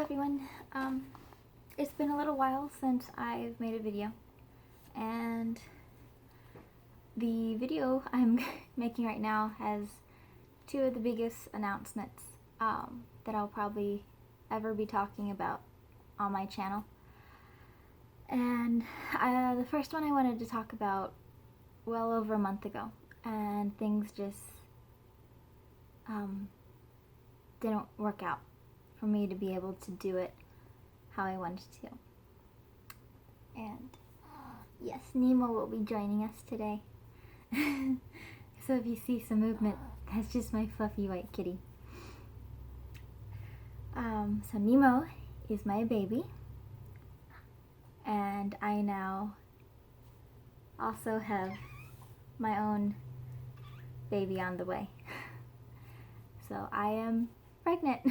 Hello everyone. It's been a little while since I've made a video, and the video I'm making right now has two of the biggest announcements that I'll probably ever be talking about on my channel. And the first one I wanted to talk about well over a month ago, and things just didn't work out for me to be able to do it how I wanted to. And yes, Nemo will be joining us today. So if you see some movement, that's just my fluffy white kitty. So Nemo is my baby, and I now also have my own baby on the way. So I am pregnant.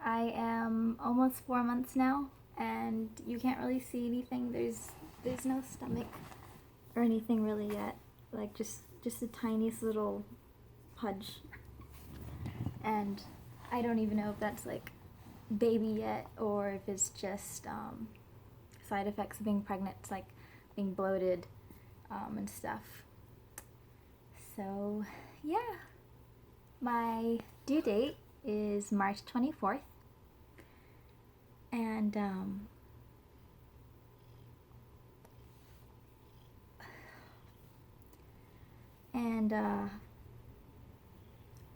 I am almost 4 months now, and you can't really see anything. There's no stomach or anything really yet, like just the tiniest little pudge. And I don't even know if that's like baby yet, or if it's just side effects of being pregnant. It's like being bloated and stuff. So yeah, my due date is March 24th, and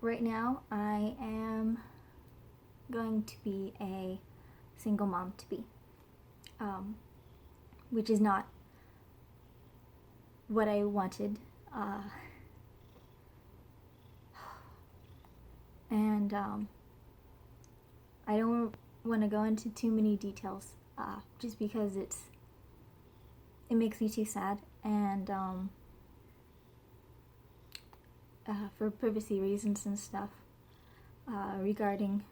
right now I am going to be a single mom to be, which is not what I wanted. And I don't want to go into too many details, just because it makes me too sad, and for privacy reasons and stuff, regarding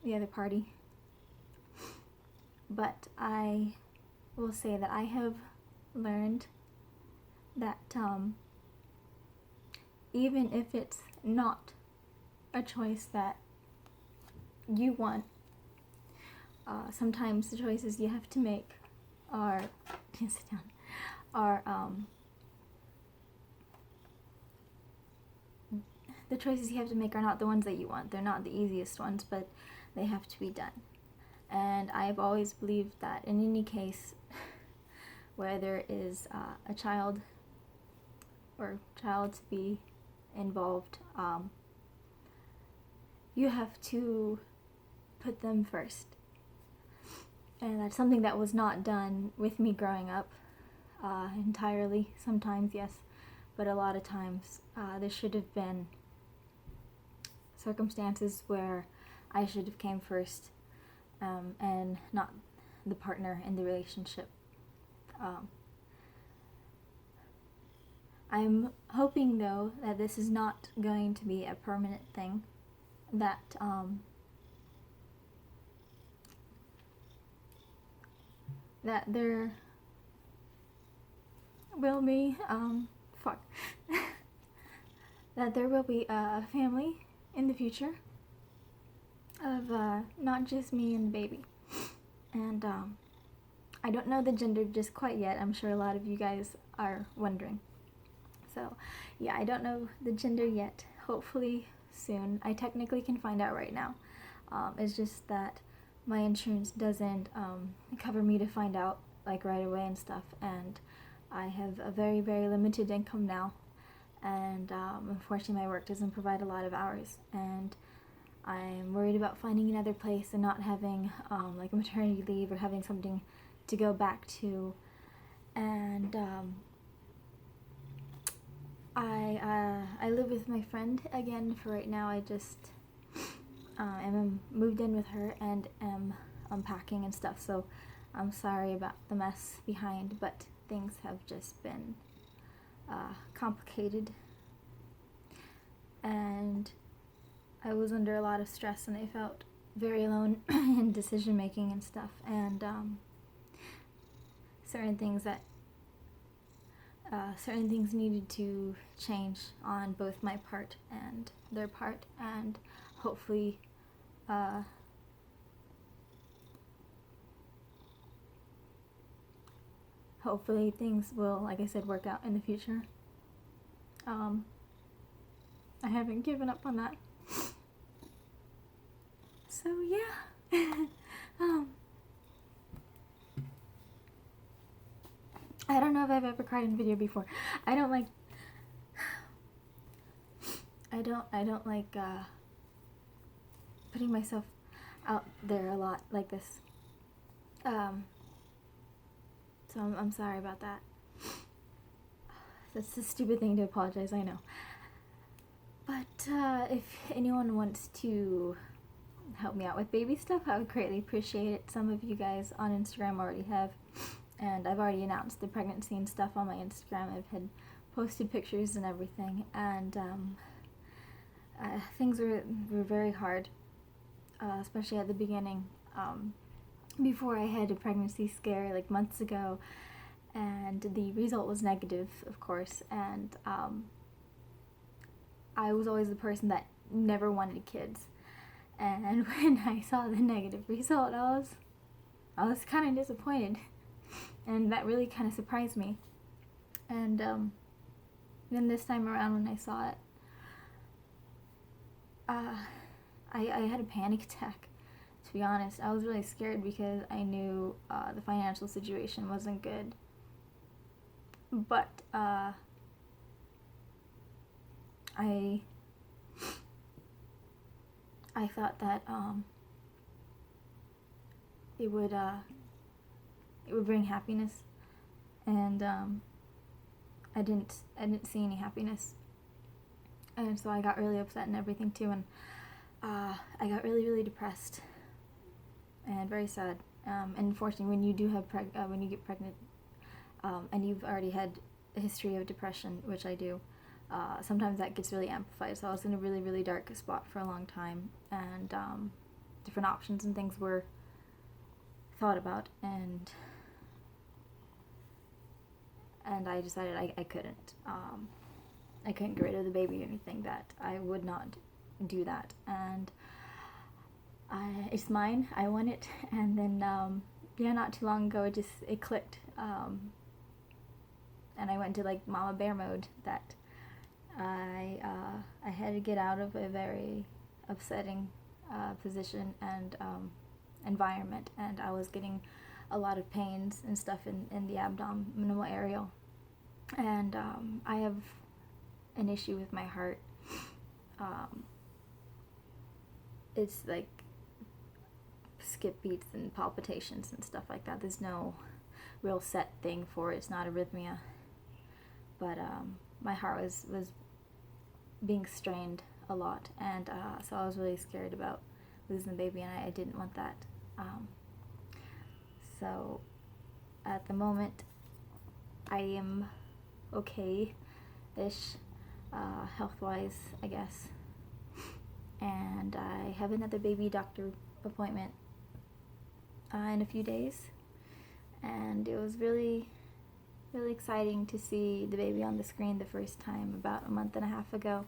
the other party. But I will say that I have learned that even if it's not a choice that you want, sometimes the choices you have to make are the choices you have to make are not the ones that you want. They're not the easiest ones, but they have to be done. And I've always believed that in any case where there is a child or child to be involved, you have to put them first. And that's something that was not done with me growing up entirely. Sometimes, yes, but a lot of times there should have been circumstances where I should have came first, and not the partner in the relationship. I'm hoping though that this is not going to be a permanent thing, that that there will be that there will be a family in the future of not just me and the baby. And I don't know the gender just quite yet. I'm sure a lot of you guys are wondering. So yeah, I don't know the gender yet. Hopefully soon. I technically can find out right now. It's just that my insurance doesn't cover me to find out like right away and stuff, and I have a very, very limited income now, and unfortunately my work doesn't provide a lot of hours, and I'm worried about finding another place and not having like a maternity leave or having something to go back to. And I live with my friend again for right now. I just am moved in with her and am unpacking and stuff, so I'm sorry about the mess behind, but things have just been complicated, and I was under a lot of stress, and I felt very alone in decision making and stuff, and certain things needed to change on both my part and their part, and hopefully hopefully things will, like I said, work out in the future. I haven't given up on that. So yeah. I don't know if I've ever cried in video before. I don't like putting myself out there a lot like this. So I'm sorry about that. That's a stupid thing to apologize, I know. But if anyone wants to help me out with baby stuff, I would greatly appreciate it. Some of you guys on Instagram already have, and I've already announced the pregnancy and stuff on my Instagram. I've had posted pictures and everything, and things were very hard, especially at the beginning. Before I had a pregnancy scare like months ago, and the result was negative, of course, and I was always the person that never wanted kids, and when I saw the negative result, I was kind of disappointed, and that really kind of surprised me. And then this time around when I saw it, I had a panic attack. To be honest, I was really scared because I knew the financial situation wasn't good. But I thought that it would bring happiness, and I didn't see any happiness, and so I got really upset and everything too, and I got really depressed and very sad. And unfortunately, when you do have when you get pregnant, and you've already had a history of depression, which I do, sometimes that gets really amplified. So I was in a really dark spot for a long time, and different options and things were thought about, and I decided I couldn't get rid of the baby or anything, that I would not do that, and it's mine, I want it. And then yeah, not too long ago it clicked, and I went to like mama bear mode, that I had to get out of a very upsetting position and environment, and I was getting a lot of pains and stuff in the abdominal area, and I have an issue with my heart. It's like skip beats and palpitations and stuff like that. There's no real set thing for it. It's not arrhythmia, but my heart was being strained a lot, and so I was really scared about losing the baby, and I didn't want that. So at the moment I am okay-ish, health-wise, I guess, and I have another baby doctor appointment in a few days, and it was really exciting to see the baby on the screen the first time about a month and a half ago,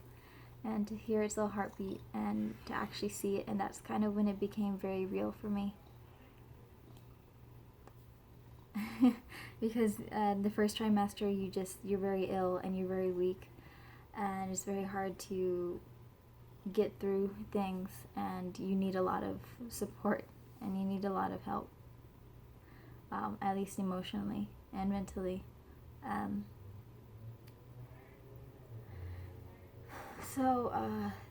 and to hear its little heartbeat and to actually see it, and that's kind of when it became very real for me. Because the first trimester, you're very ill and you're very weak, and it's very hard to get through things, and you need a lot of support, and you need a lot of help, at least emotionally and mentally. So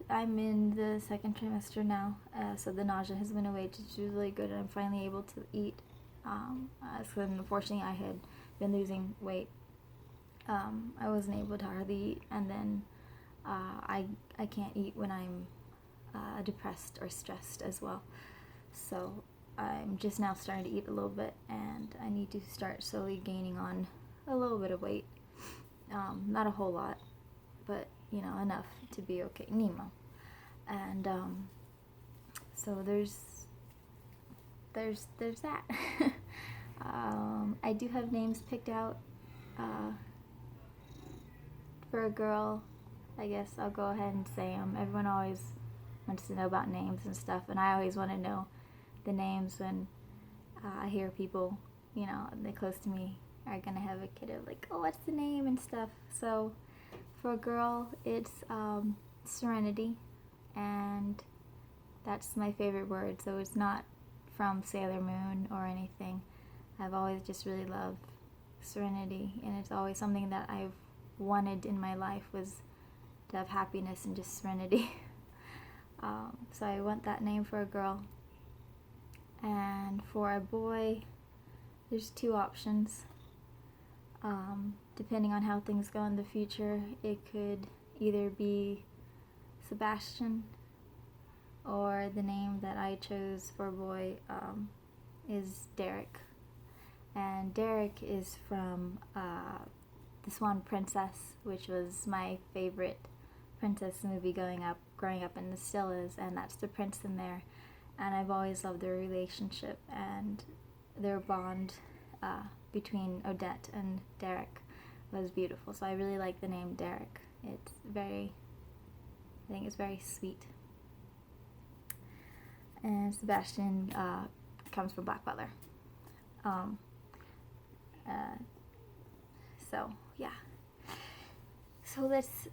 I'm in the second trimester now, so the nausea has went away, which is really good, and I'm finally able to eat. So unfortunately I had been losing weight. I wasn't able to hardly eat, and then I can't eat when I'm depressed or stressed as well. So I'm just now starting to eat a little bit, and I need to start slowly gaining on a little bit of weight. Not a whole lot, but you know, enough to be okay. Nemo. And so there's that. I do have names picked out for a girl. I guess I'll go ahead and say them. Everyone always wants to know about names and stuff, and I always want to know the names when I hear people, you know, they're close to me are gonna have a kid of like, oh, what's the name and stuff. So for a girl, it's Serenity, and that's my favorite word. So it's not from Sailor Moon or anything. I've always just really loved serenity, and it's always something that I've wanted in my life, was to have happiness and just serenity. So I want that name for a girl. And for a boy, there's two options. Depending on how things go in the future, it could either be Sebastian, or the name that I chose for a boy is Derek. And Derek is from The Swan Princess, which was my favorite princess movie growing up, and it still is, and that's the prince in there. And I've always loved their relationship and their bond between Odette and Derek was beautiful. So I really like the name Derek. I think it's very sweet. And Sebastian comes from Black Butler. So yeah. So let's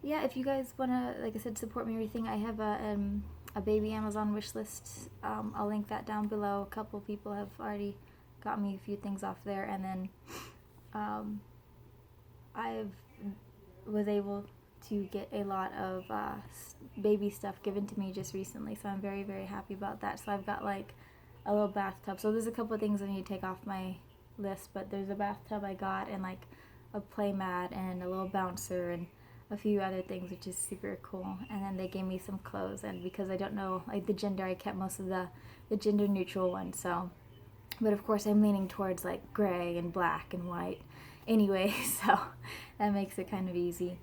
yeah, if you guys wanna, like I said, support me or anything, I have a baby Amazon wish list. I'll link that down below. A couple people have already got me a few things off there, and then I was able to get a lot of baby stuff given to me just recently, so I'm very, very happy about that. So I've got like a little bathtub. So there's a couple of things I need to take off my list, but there's a bathtub I got, and like a play mat and a little bouncer and a few other things, which is super cool. And then they gave me some clothes, and because I don't know like the gender, I kept most of the gender neutral ones. So, but of course I'm leaning towards like gray and black and white anyway, so that makes it kind of easy.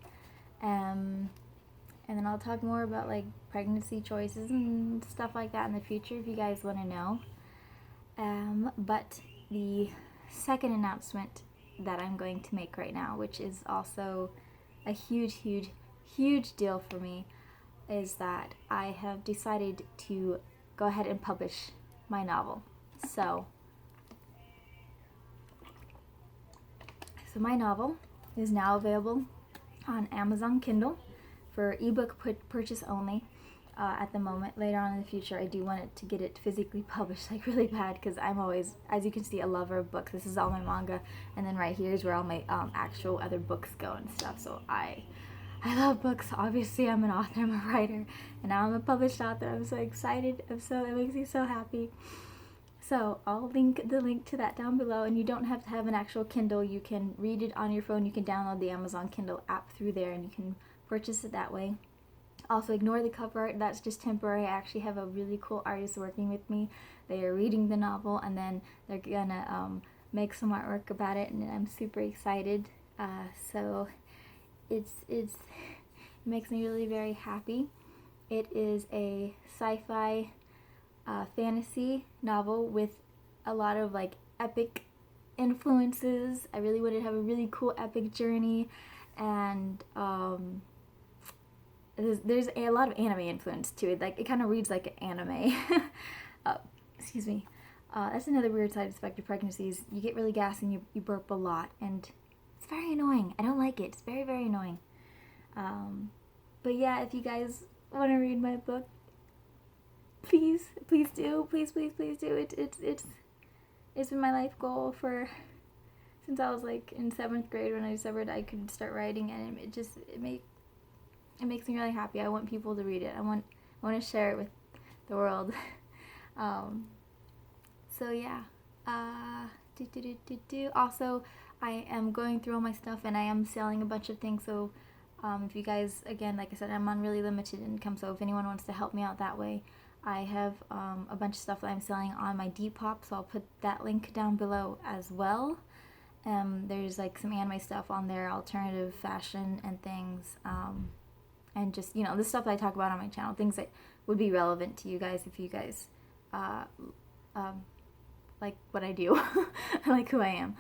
And then I'll talk more about like pregnancy choices and stuff like that in the future if you guys want to know. But the second announcement that I'm going to make right now, which is also a huge deal for me, is that I have decided to go ahead and publish my novel. So my novel is now available on Amazon Kindle for ebook purchase only at the moment. Later on in the future, I do want it to get it physically published like really bad, because I'm always, as you can see, a lover of books. This is all my manga, and then right here is where all my actual other books go and stuff. So I love books. Obviously, I'm an author, I'm a writer, and now I'm a published author. I'm so excited. It makes me so happy. So I'll link to that down below, and you don't have to have an actual Kindle. You can read it on your phone. You can download the Amazon Kindle app through there, and you can purchase it that way. Also, ignore the cover art. That's just temporary. I actually have a really cool artist working with me. They are reading the novel, and then they're gonna make some artwork about it, and I'm super excited. So it makes me really very happy. It is a sci-fi fantasy novel with a lot of like epic influences. I really wanted to have a really cool epic journey, and there's a lot of anime influence to it. Like it kind of reads like an anime. Excuse me. That's another weird side effect of pregnancies. You get really gassy and you burp a lot, and it's very annoying. I don't like it. It's very, very annoying. But yeah, if you guys want to read my book, please do. Please do. It's been my life goal since I was like in 7th grade, when I discovered I could start writing, and it makes me really happy. I want people to read it. I want to share it with the world. So yeah. Also, I am going through all my stuff, and I am selling a bunch of things. So if you guys, again, like I said, I'm on really limited income. So if anyone wants to help me out that way, I have a bunch of stuff that I'm selling on my Depop. So I'll put that link down below as well. There's like some anime stuff on there, alternative fashion and things. And just, you know, the stuff that I talk about on my channel, things that would be relevant to you guys if you guys like what I do, like who I am.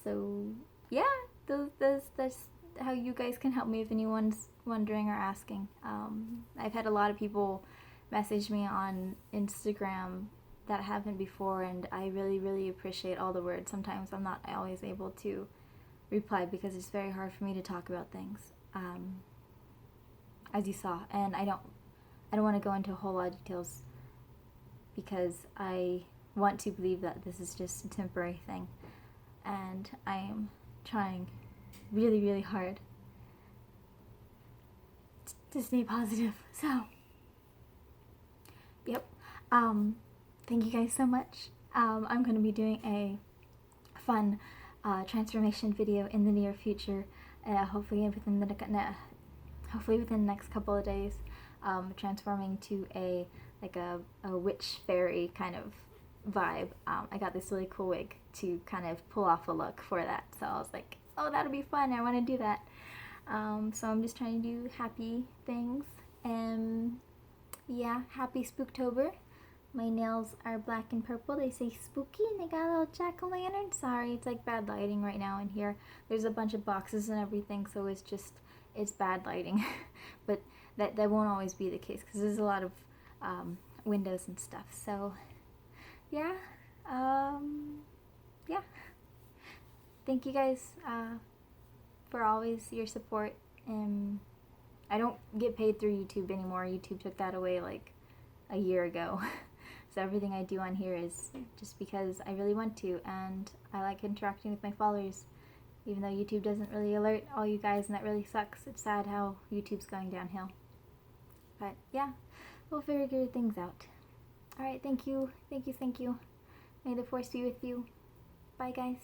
So yeah, that's how you guys can help me if anyone wondering or asking. I've had a lot of people message me on Instagram that haven't before, and I really, really appreciate all the words. Sometimes I'm not always able to reply because it's very hard for me to talk about things, as you saw, and I don't want to go into a whole lot of details because I want to believe that this is just a temporary thing, and I am trying really, really hard to stay positive. So, yep. Thank you guys so much. I'm going to be doing a fun transformation video in the near future, hopefully within the next couple of days. Transforming to a witch fairy kind of vibe. I got this really cool wig to kind of pull off a look for that, so I was like, oh, that'll be fun, I want to do that. So I'm just trying to do happy things, and yeah, happy Spooktober. My nails are black and purple, they say spooky, and they got a little jack-o'-lantern. Sorry, it's like bad lighting right now in here. There's a bunch of boxes and everything, so it's bad lighting. But that won't always be the case because there's a lot of windows and stuff. So yeah, yeah. Thank you guys for always your support. And I don't get paid through YouTube anymore. YouTube took that away like a year ago. So everything I do on here is just because I really want to, and I like interacting with my followers. Even though YouTube doesn't really alert all you guys, and that really sucks. It's sad how YouTube's going downhill. But yeah, we'll figure things out. Alright, thank you. Thank you, thank you. May the force be with you. Bye, guys.